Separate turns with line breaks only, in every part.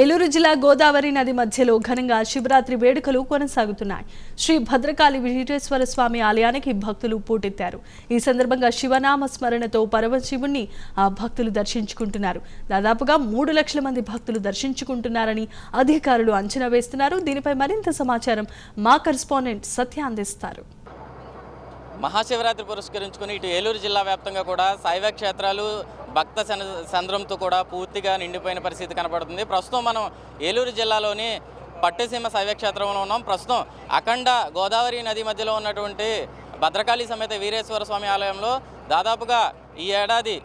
ఏలూరు జిల్లా గోదావరి నది మధ్యలో ఘనంగా శివరాత్రి వేడుకలు కొనసాగుతున్నాయి. శ్రీ భద్రకాళి వీరేశ్వర స్వామి ఆలయానికి భక్తులు పోటెత్తారు. ఈ సందర్భంగా శివనామ స్మరణతో పరమశివుణ్ణి భక్తులు దర్శించుకుంటున్నారు. దాదాపుగా 3 లక్షల మంది భక్తులు దర్శించుకుంటున్నారని అధికారులు అంచనా వేస్తున్నారు. దీనిపై మరింత సమాచారం మా కరెస్పాండెంట్ సత్య అందిస్తారు.
మహాశివరాత్రి పురస్కరించుకుని ఇటు ఏలూరు జిల్లా వ్యాప్తంగా కూడా శైవ క్షేత్రాలు భక్త సంద్రంతో కూడా పూర్తిగా నిండిపోయిన పరిస్థితి కనబడుతుంది. ప్రస్తుతం మనం ఏలూరు జిల్లాలోని పట్టిసీమ శైవ క్షేత్రంలో ఉన్నాం. ప్రస్తుతం అఖండ గోదావరి నది మధ్యలో ఉన్నటువంటి భద్రకాళి సమేత వీరేశ్వర స్వామి ఆలయంలో దాదాపుగా ఈ ఏడాది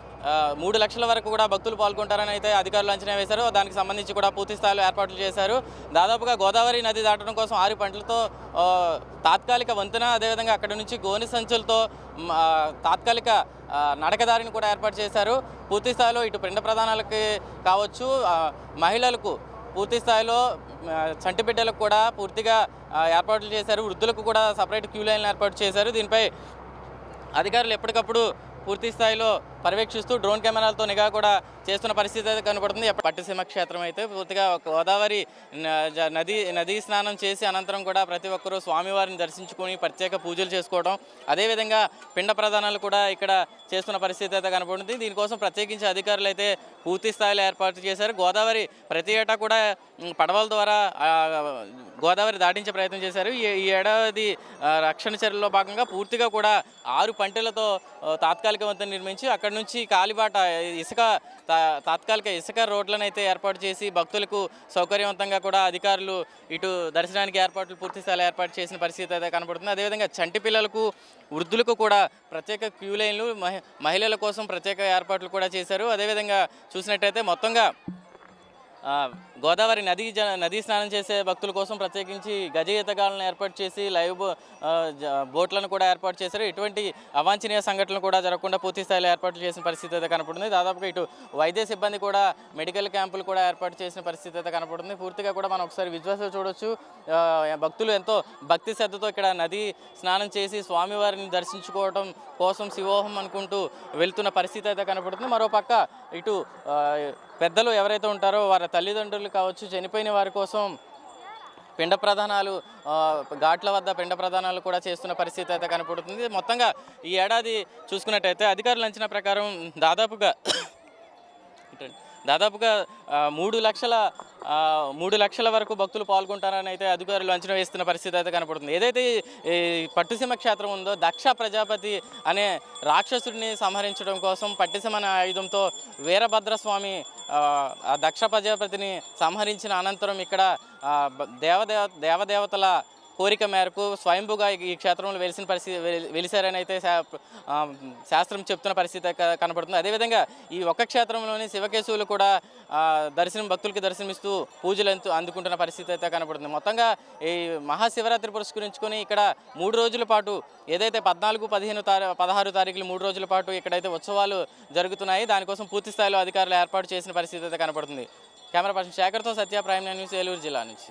3 లక్షల వరకు కూడా భక్తులు పాల్గొంటారని అయితే అధికారులు అంచనా వేశారు. దానికి సంబంధించి కూడా పూర్తి స్థాయిలో ఏర్పాట్లు చేశారు. దాదాపుగా గోదావరి నది దాటడం కోసం 6 పంటలతో తాత్కాలిక వంతెన, అదేవిధంగా అక్కడి నుంచి గోని సంచులతో తాత్కాలిక నడకదారిని కూడా ఏర్పాటు చేశారు. పూర్తి స్థాయిలో ఇటు పిండ ప్రదానాలకి కావచ్చు, మహిళలకు పూర్తి స్థాయిలో చంటి బిడ్డలకు కూడా పూర్తిగా ఏర్పాట్లు చేశారు. వృద్ధులకు కూడా సపరేట్ క్యూ లైన్లు ఏర్పాటు చేశారు. దీనిపై అధికారులు ఎప్పటికప్పుడు పూర్తి స్థాయిలో పర్యవేక్షిస్తూ డ్రోన్ కెమెరాలతో నిఘా కూడా చేస్తున్న పరిస్థితి అయితే కనబడుతుంది. పట్టిసీమ క్షేత్రం అయితే పూర్తిగా గోదావరి నదీ స్నానం చేసి అనంతరం కూడా ప్రతి ఒక్కరూ స్వామివారిని దర్శించుకొని ప్రత్యేక పూజలు చేసుకోవడం, అదేవిధంగా పిండ ప్రదానాలు కూడా ఇక్కడ చేస్తున్న పరిస్థితి అయితే కనబడుతుంది. దీనికోసం ప్రత్యేకించి అధికారులు అయితే పూర్తి స్థాయిలో ఏర్పాటు చేశారు. గోదావరి ప్రతి ఏటా కూడా పడవల ద్వారా గోదావరి దాటించే ప్రయత్నం చేశారు. ఈ ఏడాది రక్షణ చర్యల్లో భాగంగా పూర్తిగా కూడా 6 పంటలతో తాత్కాలిక వంతెన నిర్మించి అక్కడి నుంచి కాలిబాట తాత్కాలిక ఇసుక రోడ్లను అయితే ఏర్పాటు చేసి భక్తులకు సౌకర్యవంతంగా కూడా అధికారులు ఇటు దర్శనానికి ఏర్పాట్లు పూర్తి స్థాయిలో ఏర్పాటు చేసిన పరిస్థితి అయితే కనబడుతుంది. అదేవిధంగా చంటి పిల్లలకు, వృద్ధులకు కూడా ప్రత్యేక క్యూ లైన్లు, మహిళల కోసం ప్రత్యేక ఏర్పాట్లు కూడా చేశారు. అదేవిధంగా చూసినట్టయితే మొత్తంగా గోదావరి నదీ స్నానం చేసే భక్తుల కోసం ప్రత్యేకించి గజ ఈతగాలను ఏర్పాటు చేసి లైవ్ బోట్లను కూడా ఏర్పాటు చేశారు. ఇటువంటి అవాంఛనీయ సంఘటనలు కూడా జరగకుండా పూర్తి స్థాయిలో ఏర్పాటు చేసిన పరిస్థితి అయితే కనపడుతుంది. దాదాపుగా ఇటు వైద్య సిబ్బంది కూడా మెడికల్ క్యాంపులు కూడా ఏర్పాటు చేసిన పరిస్థితి అయితే కనపడుతుంది. పూర్తిగా కూడా మనం ఒకసారి విజువల్స్ చూడొచ్చు. భక్తులు ఎంతో భక్తి శ్రద్ధతో ఇక్కడ నది స్నానం చేసి స్వామివారిని దర్శించుకోవడం కోసం శివోహం అనుకుంటూ వెళ్తున్న పరిస్థితి అయితే కనపడుతుంది. మరోపక్క ఇటు పెద్దలు ఎవరైతే ఉంటారో వారి తల్లిదండ్రులు కావచ్చు, చనిపోయిన వారి కోసం పిండ ప్రదానాలు, ఘాట్ల వద్ద పిండ ప్రదానాలు కూడా చేస్తున్న పరిస్థితి అయితే కనపడుతుంది. మొత్తంగా ఈ ఏడాది చూసుకున్నట్టయితే అధికారుల అంచనా ప్రకారం దాదాపుగా 3 లక్షల వరకు భక్తులు పాల్గొంటారని అయితే అధికారులు అంచనా వేస్తున్న పరిస్థితి అయితే కనపడుతుంది. ఏదైతే ఈ పట్టిసీమ క్షేత్రం ఉందో, దక్ష ప్రజాపతి అనే రాక్షసుడిని సంహరించడం కోసం పట్టిసీమ అనే ఆయుధంతో వీరభద్రస్వామి ఆ దక్ష ప్రజాపతిని సంహరించిన అనంతరం ఇక్కడ దేవదేవతల కోరిక మేరకు స్వయంభుగా ఈ క్షేత్రంలో వెలిసారని అయితే శాస్త్రం చెప్తున్న పరిస్థితి కనపడుతుంది. అదేవిధంగా ఈ ఒక్క క్షేత్రంలోని శివకేశవులు కూడా భక్తులకి దర్శనమిస్తూ పూజలు అందుకుంటున్న పరిస్థితి అయితే కనపడుతుంది. మొత్తంగా ఈ మహాశివరాత్రి పురస్కరించుకొని ఇక్కడ 3 రోజుల పాటు ఏదైతే 14, 15, 16 తారీఖులు 3 రోజుల పాటు ఇక్కడైతే ఉత్సవాలు జరుగుతున్నాయి. దానికోసం పూర్తి స్థాయిలో అధికారులు ఏర్పాటు చేసిన పరిస్థితి అయితే కనపడుతుంది. కెమెరా పర్సన్ శేఖర్తో సత్య, ప్రైమ్ న్యూస్, ఏలూరు జిల్లా నుంచి.